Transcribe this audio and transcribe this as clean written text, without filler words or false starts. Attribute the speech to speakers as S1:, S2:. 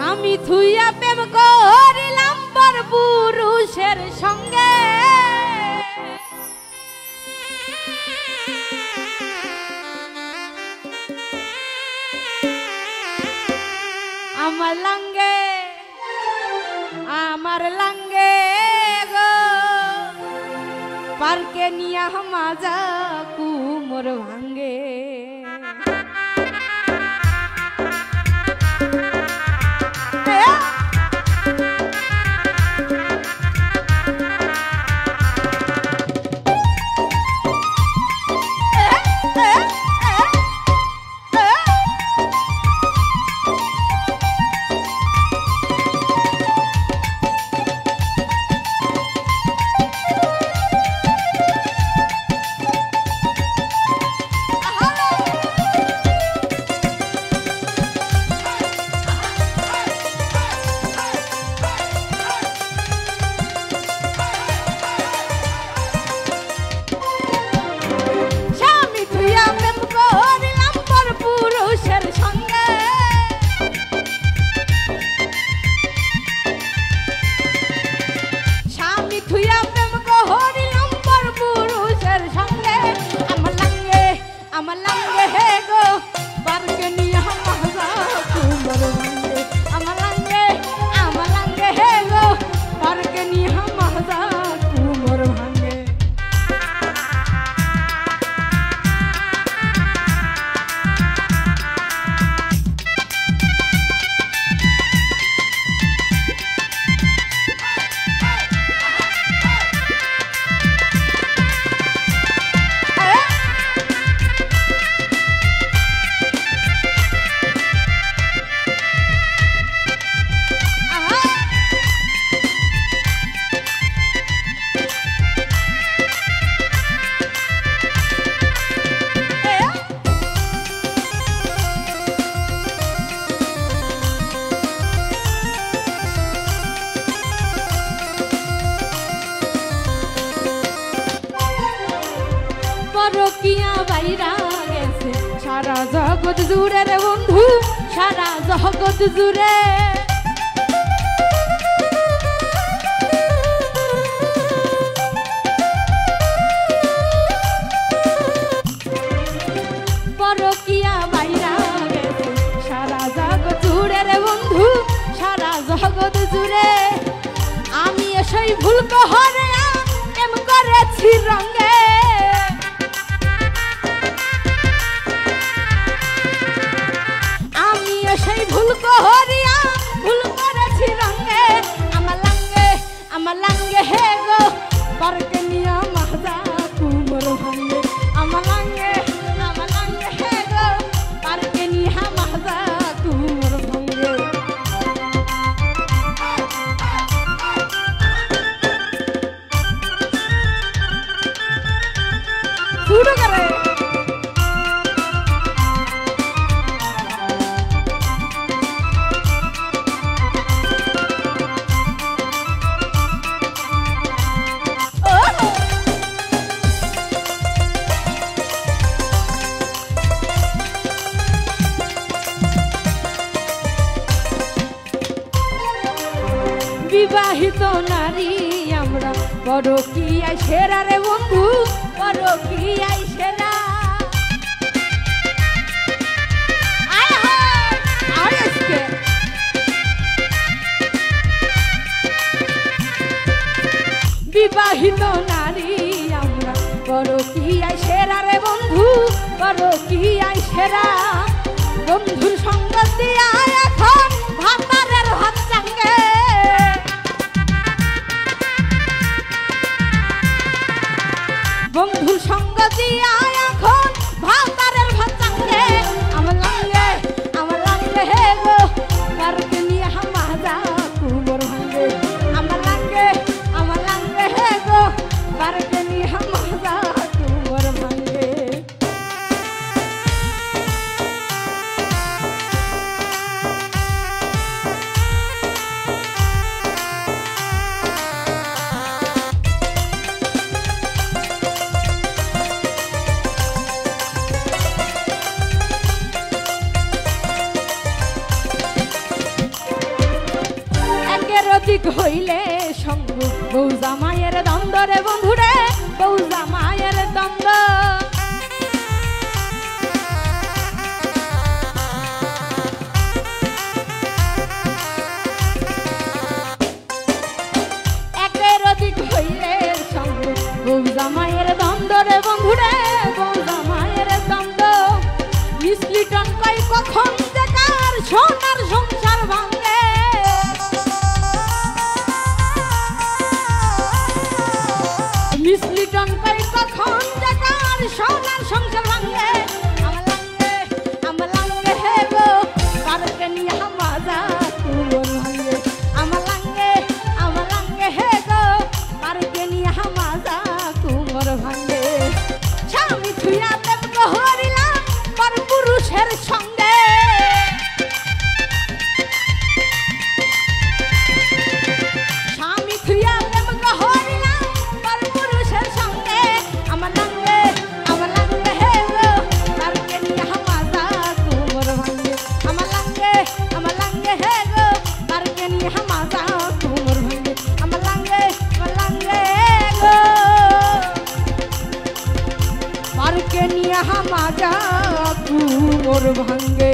S1: আমি থুইয়া প্রেম করিলাম পর পুরুষের সঙ্গে আমার লাঙ্গে গো পার্কে নিয়া মাজা কুমোর ভাঙ্গে সারা জগৎ জুড়ে রে বন্ধু সারা জগৎ জুড়ে পরকিয়া বাইরা গেছে সারা জগৎ জুড়ে রে বন্ধু সারা জগৎ জুড়ে আমি সেই ভুল কহরে এম করেছি রঙে সেই ভুল করিয়া ভুল করেছি রঙে আমার লাঙ্গে হে গো পার্কে নিয়া মাজা কুমোর ভাঙ্গে আমার লাঙ্গে হে গো পার্কে নিয়া মাজা কুমোর ভাঙ্গে শুরু করে বিবাহিত নারী আমরা পরকীয়ায় সেরা রে বন্ধু পরকীয়ায় সেরা বিবাহিত নারী আমরা পরকীয়ায় সেরা রে বন্ধু পরকীয়ায় সেরা বন্ধুর সঙ্গ দিয়া এখন ভাতারের ভাত চাঙ্গে বন্ধুর সঙ্গ দিয়া এখন ভাতারের ভাত চাঙ্গে আমার লাঙ্গে হে গো পার্কে নিয়া মাজা কুমোর ভাঙ্গে আমার লাঙ্গে হে গো পার্কে নিয়া মাজা কুমোর ভাঙ্গে অধিক হইলে সঙ্গ বউ জামাইয়ের দ্বন্দ্ব রে বন্ধুরে বউ জামাইয়ের দ্বন্দ্ব একের অধিক হইলে সঙ্গ বউ জামাইয়ের দ্বন্দ্ব রে বন্ধুরে বউ জামাইয়ের দ্বন্দ্ব মিসলিটন কই কখন যে কার সোনার সংসার ভাঙে মিসলিটন কই কখন যে কার সোনার সংসার ভাঙে আমার লাঙ্গে হে গো কারকে নিয়ে হামাজা কুমোর ভাঙে আমার লাঙ্গে হে গো কারকে নিয়ে হামাজা কুমোর ভাঙে স্বামী থুইয়া দেব গহরিলাম পর পুরুষের সঙ্গে স্বামী থুইয়া দেব গহরিলাম পর পুরুষের সঙ্গে আমার লাঙ্গে হে গো কারকে নিয়ে হামাজা কুমোর ভাঙে আমার লাঙ্গে হে গো কারকে নিয়ে হামাজা কুমোর ভাঙে আমার লাঙ্গে গো কারকে নিয়ে হামাজা কুমোর ভাঙে।